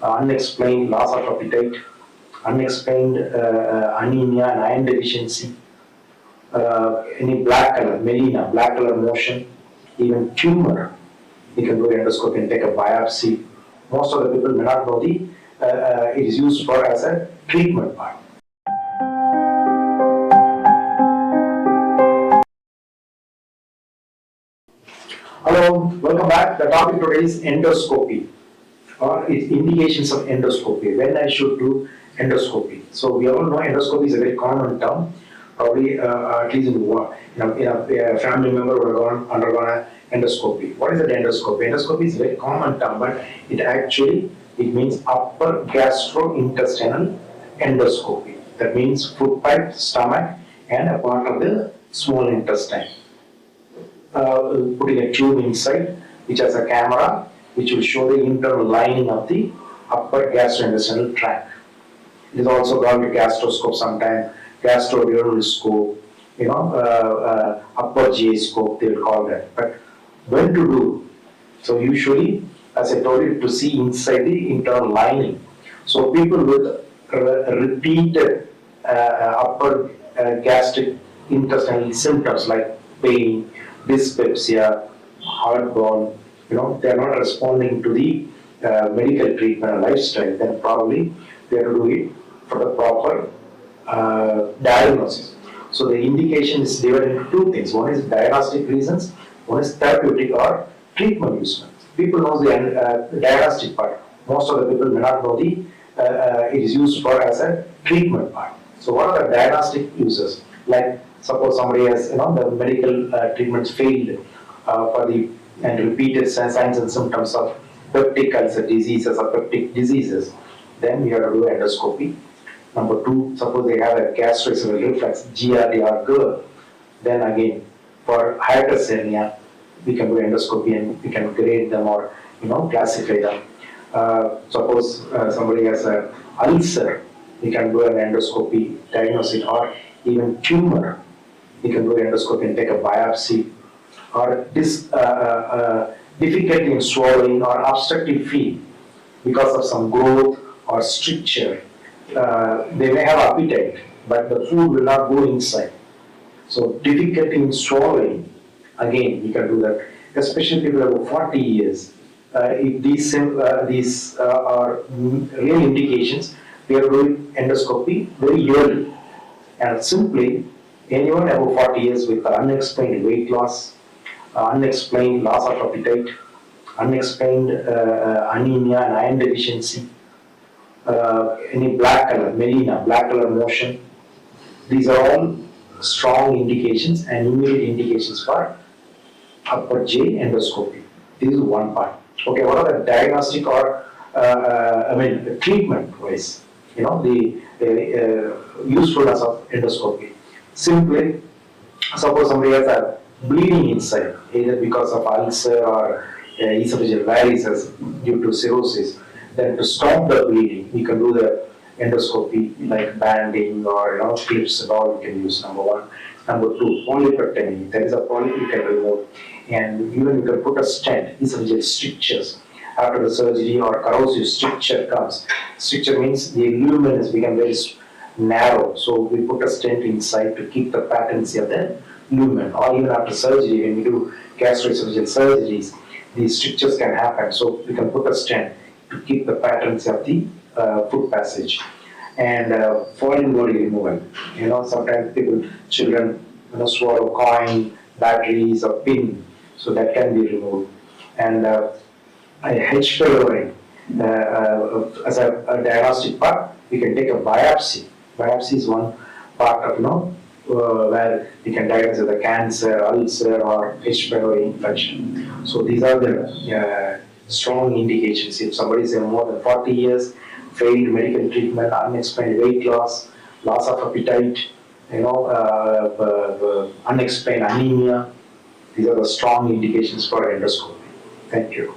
unexplained loss of appetite, unexplained anemia and iron deficiency, any black color, melena, black color motion, even tumor. You can do endoscopy and take a biopsy. Most of the people may not know it is used for as a treatment part. Hello, welcome back. The topic today is endoscopy, or its indications of endoscopy. When I should do endoscopy. So we all know endoscopy is a very common term. Probably at least in a family member would have undergone an endoscopy. What is an endoscopy? Endoscopy is a very common term, but it means upper gastrointestinal endoscopy. That means food pipe, stomach, and a part of the small intestine. Putting a tube inside, which has a camera, which will show the internal lining of the upper gastrointestinal tract. It is also called a gastroscope sometimes, gastroduodenal scope, upper GI scope, they will call that. But when to do? So usually, as I told you, to see inside the internal lining. So people with repeated upper gastric intestinal symptoms like pain, dyspepsia, heartburn, they are not responding to the medical treatment and lifestyle, then probably they have to do it for the proper diagnosis. So the indication is divided into two things. One is diagnostic reasons, one is therapeutic or treatment use. People know the diagnostic part. Most of the people may not know it is used for as a treatment part. So what are the diagnostic uses? Like suppose somebody has the medical treatments failed and repeated signs and symptoms of peptic ulcer diseases or peptic diseases, then we have to do endoscopy. Number two, suppose they have a gastroesophageal reflux, GERD or GERD, then again for hyperthermia, we can do endoscopy and we can grade them or classify them. Suppose somebody has an ulcer, we can do an endoscopy, diagnose it, or even tumor, we can do endoscopy and take a biopsy, or difficulty in swallowing or obstructive feel because of some growth or stricture. They may have appetite, but the food will not go inside. So difficulty in swallowing, again, we can do that. Especially people over 40 years. If these are real indications, we are doing endoscopy very early. And simply, anyone above 40 years with unexplained weight loss, unexplained loss of appetite, unexplained anemia and iron deficiency, any black color, melena, black color motion, these are all strong indications and immediate indications for upper GI endoscopy. This is one part. Okay, what are the diagnostic or treatment wise? The usefulness of endoscopy. Simply, suppose somebody has a bleeding inside, either because of ulcer or esophageal varices due to cirrhosis. Then to stop the bleeding, we can do the endoscopy like banding or clips and all we can use. Number one. Number two, polypectomy. There is a polyp you can remove, and even you can put a stent, esophageal strictures. After the surgery or corrosive stricture comes. Stricture means the lumen has become very narrow, so we put a stent inside to keep the patency of the lumen. Or even after surgery, when we do gastroesophageal surgeries, these strictures can happen, so we can put a stent to keep the patency of the food passage. And foreign body removal. Sometimes children swallow coin, batteries, or pin, so that can be removed. And H. pylori, as a diagnostic part, we can take a biopsy. Biopsy is one part of where we can diagnose the cancer, ulcer, or H. pylori infection. So these are the strong indications. If somebody is more than 40 years, failed medical treatment, unexplained weight loss, loss of appetite, unexplained anemia, these are the strong indications for endoscopy. Thank you.